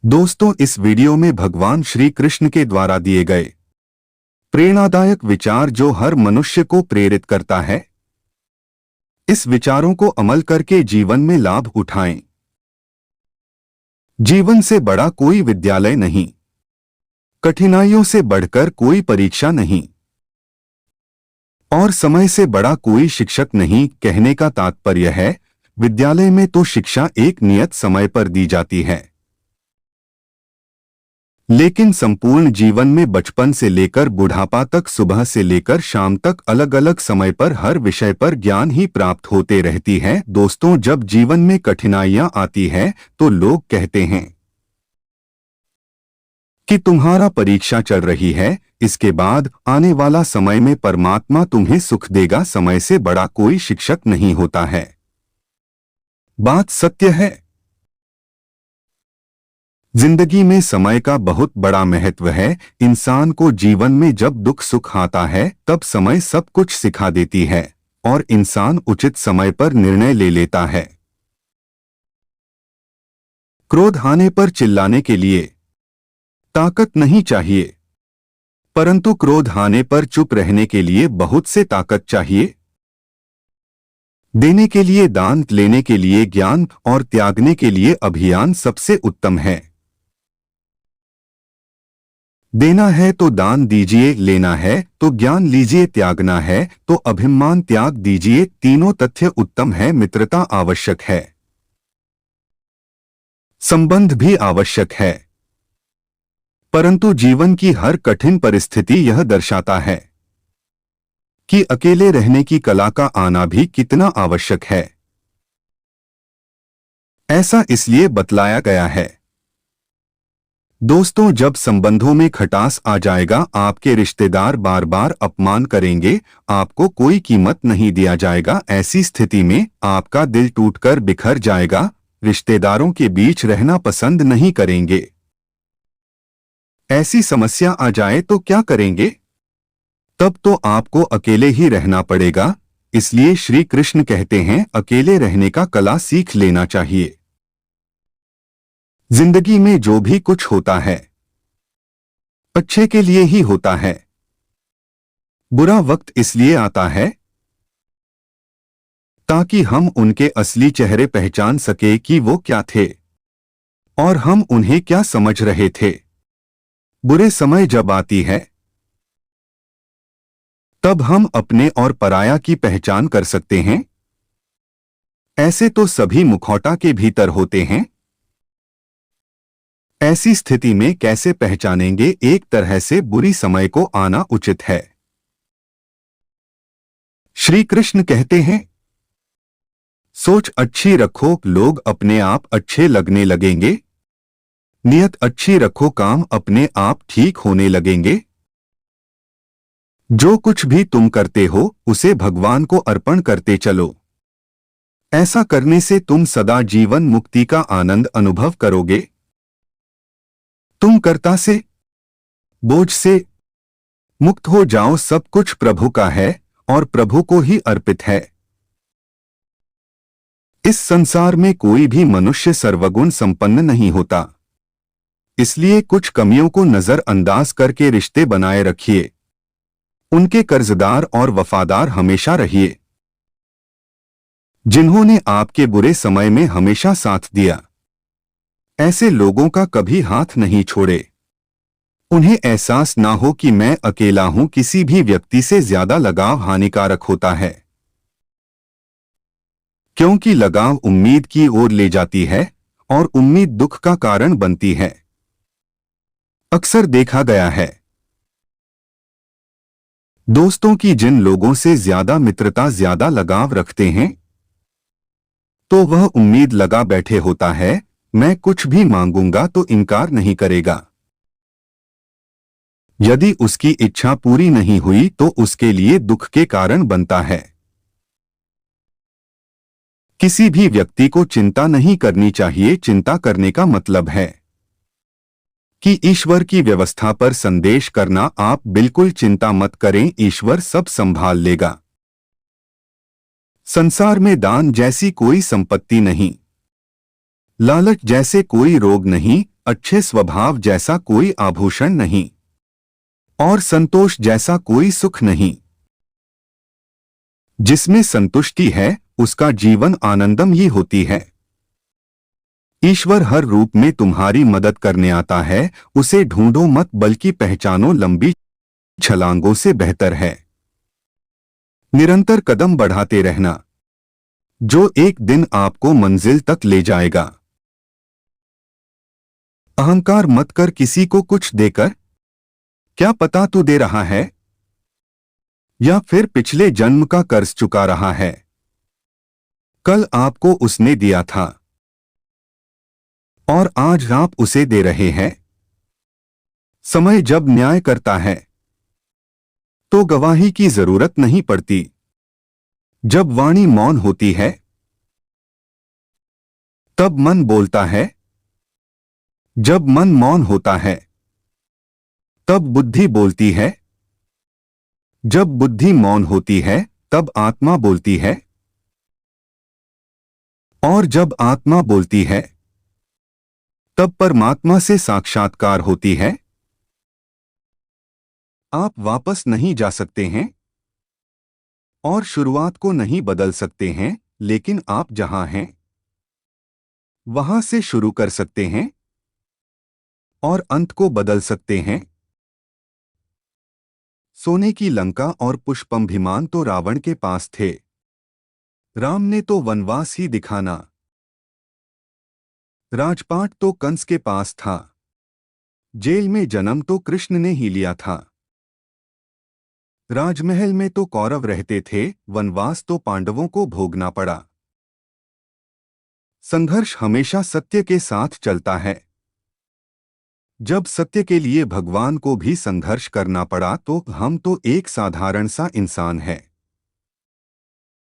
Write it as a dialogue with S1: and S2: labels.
S1: दोस्तों, इस वीडियो में भगवान श्री कृष्ण के द्वारा दिए गए प्रेरणादायक विचार जो हर मनुष्य को प्रेरित करता है, इस विचारों को अमल करके जीवन में लाभ उठाएं। जीवन से बड़ा कोई विद्यालय नहीं, कठिनाइयों से बढ़कर कोई परीक्षा नहीं और समय से बड़ा कोई शिक्षक नहीं। कहने का तात्पर्य है, विद्यालय में तो शिक्षा एक नियत समय पर दी जाती है, लेकिन संपूर्ण जीवन में बचपन से लेकर बुढ़ापा तक, सुबह से लेकर शाम तक अलग अलग समय पर हर विषय पर ज्ञान ही प्राप्त होते रहती है। दोस्तों, जब जीवन में कठिनाइयां आती है तो लोग कहते हैं कि तुम्हारा परीक्षा चल रही है, इसके बाद आने वाला समय में परमात्मा तुम्हें सुख देगा। समय से बड़ा कोई शिक्षक नहीं होता है। बात सत्य है। जिंदगी में समय का बहुत बड़ा महत्व है। इंसान को जीवन में जब दुख सुख आता है तब समय सब कुछ सिखा देती है और इंसान उचित समय पर निर्णय ले लेता है। क्रोध आने पर चिल्लाने के लिए ताकत नहीं चाहिए, परंतु क्रोध आने पर चुप रहने के लिए बहुत से ताकत चाहिए। देने के लिए दान, लेने के लिए ज्ञान और त्यागने के लिए अभियान सबसे उत्तम है। देना है तो दान दीजिए, लेना है तो ज्ञान लीजिए, त्यागना है तो अभिमान त्याग दीजिए। तीनों तथ्य उत्तम है। मित्रता आवश्यक है, संबंध भी आवश्यक है, परंतु जीवन की हर कठिन परिस्थिति यह दर्शाता है कि अकेले रहने की कला का आना भी कितना आवश्यक है। ऐसा इसलिए बतलाया गया है। दोस्तों, जब संबंधों में खटास आ जाएगा, आपके रिश्तेदार बार बार अपमान करेंगे, आपको कोई कीमत नहीं दिया जाएगा। ऐसी स्थिति में आपका दिल टूटकर बिखर जाएगा। रिश्तेदारों के बीच रहना पसंद नहीं करेंगे। ऐसी समस्या आ जाए तो क्या करेंगे? तब तो आपको अकेले ही रहना पड़ेगा। इसलिए श्री कृष्ण कहते हैं, अकेले रहने का कला सीख लेना चाहिए। जिंदगी में जो भी कुछ होता है अच्छे के लिए ही होता है। बुरा वक्त इसलिए आता है ताकि हम उनके असली चेहरे पहचान सके कि वो क्या थे और हम उन्हें क्या समझ रहे थे। बुरे समय जब आती है तब हम अपने और पराया की पहचान कर सकते हैं। ऐसे तो सभी मुखौटा के भीतर होते हैं। ऐसी स्थिति में कैसे पहचानेंगे? एक तरह से बुरी समय को आना उचित है। श्री कृष्ण कहते हैं, सोच अच्छी रखो, लोग अपने आप अच्छे लगने लगेंगे। नियत अच्छी रखो, काम अपने आप ठीक होने लगेंगे। जो कुछ भी तुम करते हो उसे भगवान को अर्पण करते चलो। ऐसा करने से तुम सदा जीवन मुक्ति का आनंद अनुभव करोगे। तुम कर्ता से, बोझ से मुक्त हो जाओ। सब कुछ प्रभु का है और प्रभु को ही अर्पित है। इस संसार में कोई भी मनुष्य सर्वगुण संपन्न नहीं होता, इसलिए कुछ कमियों को नजरअंदाज करके रिश्ते बनाए रखिए। उनके कर्जदार और वफादार हमेशा रहिए। जिन्होंने आपके बुरे समय में हमेशा साथ दिया, ऐसे लोगों का कभी हाथ नहीं छोड़े। उन्हें एहसास ना हो कि मैं अकेला हूं। किसी भी व्यक्ति से ज्यादा लगाव हानिकारक होता है, क्योंकि लगाव उम्मीद की ओर ले जाती है और उम्मीद दुख का कारण बनती है। अक्सर देखा गया है दोस्तों कि जिन लोगों से ज्यादा मित्रता, ज्यादा लगाव रखते हैं, तो वह उम्मीद लगा बैठे होता है, मैं कुछ भी मांगूंगा तो इनकार नहीं करेगा। यदि उसकी इच्छा पूरी नहीं हुई तो उसके लिए दुख के कारण बनता है। किसी भी व्यक्ति को चिंता नहीं करनी चाहिए। चिंता करने का मतलब है कि ईश्वर की व्यवस्था पर संदेश करना। आप बिल्कुल चिंता मत करें, ईश्वर सब संभाल लेगा। संसार में दान जैसी कोई संपत्ति नहीं, लालच जैसे कोई रोग नहीं, अच्छे स्वभाव जैसा कोई आभूषण नहीं और संतोष जैसा कोई सुख नहीं। जिसमें संतुष्टि है उसका जीवन आनंदम ही होती है। ईश्वर हर रूप में तुम्हारी मदद करने आता है, उसे ढूंढो मत बल्कि पहचानो, लंबी छलांगों से बेहतर है निरंतर कदम बढ़ाते रहना, जो एक दिन आपको मंजिल तक ले जाएगा। अहंकार मत कर किसी को कुछ देकर, क्या पता तू दे रहा है या फिर पिछले जन्म का कर्ज चुका रहा है। कल आपको उसने दिया था और आज आप उसे दे रहे हैं। समय जब न्याय करता है तो गवाही की जरूरत नहीं पड़ती। जब वाणी मौन होती है तब मन बोलता है। जब मन मौन होता है तब बुद्धि बोलती है। जब बुद्धि मौन होती है तब आत्मा बोलती है और जब आत्मा बोलती है तब परमात्मा से साक्षात्कार होती है। आप वापस नहीं जा सकते हैं और शुरुआत को नहीं बदल सकते हैं, लेकिन आप जहां हैं वहां से शुरू कर सकते हैं और अंत को बदल सकते हैं। सोने की लंका और पुष्पमभिमान तो रावण के पास थे, राम ने तो वनवास ही दिखाना। राजपाट तो कंस के पास था, जेल में जन्म तो कृष्ण ने ही लिया था। राजमहल में तो कौरव रहते थे, वनवास तो पांडवों को भोगना पड़ा। संघर्ष हमेशा सत्य के साथ चलता है। जब सत्य के लिए भगवान को भी संघर्ष करना पड़ा तो हम तो एक साधारण सा इंसान है।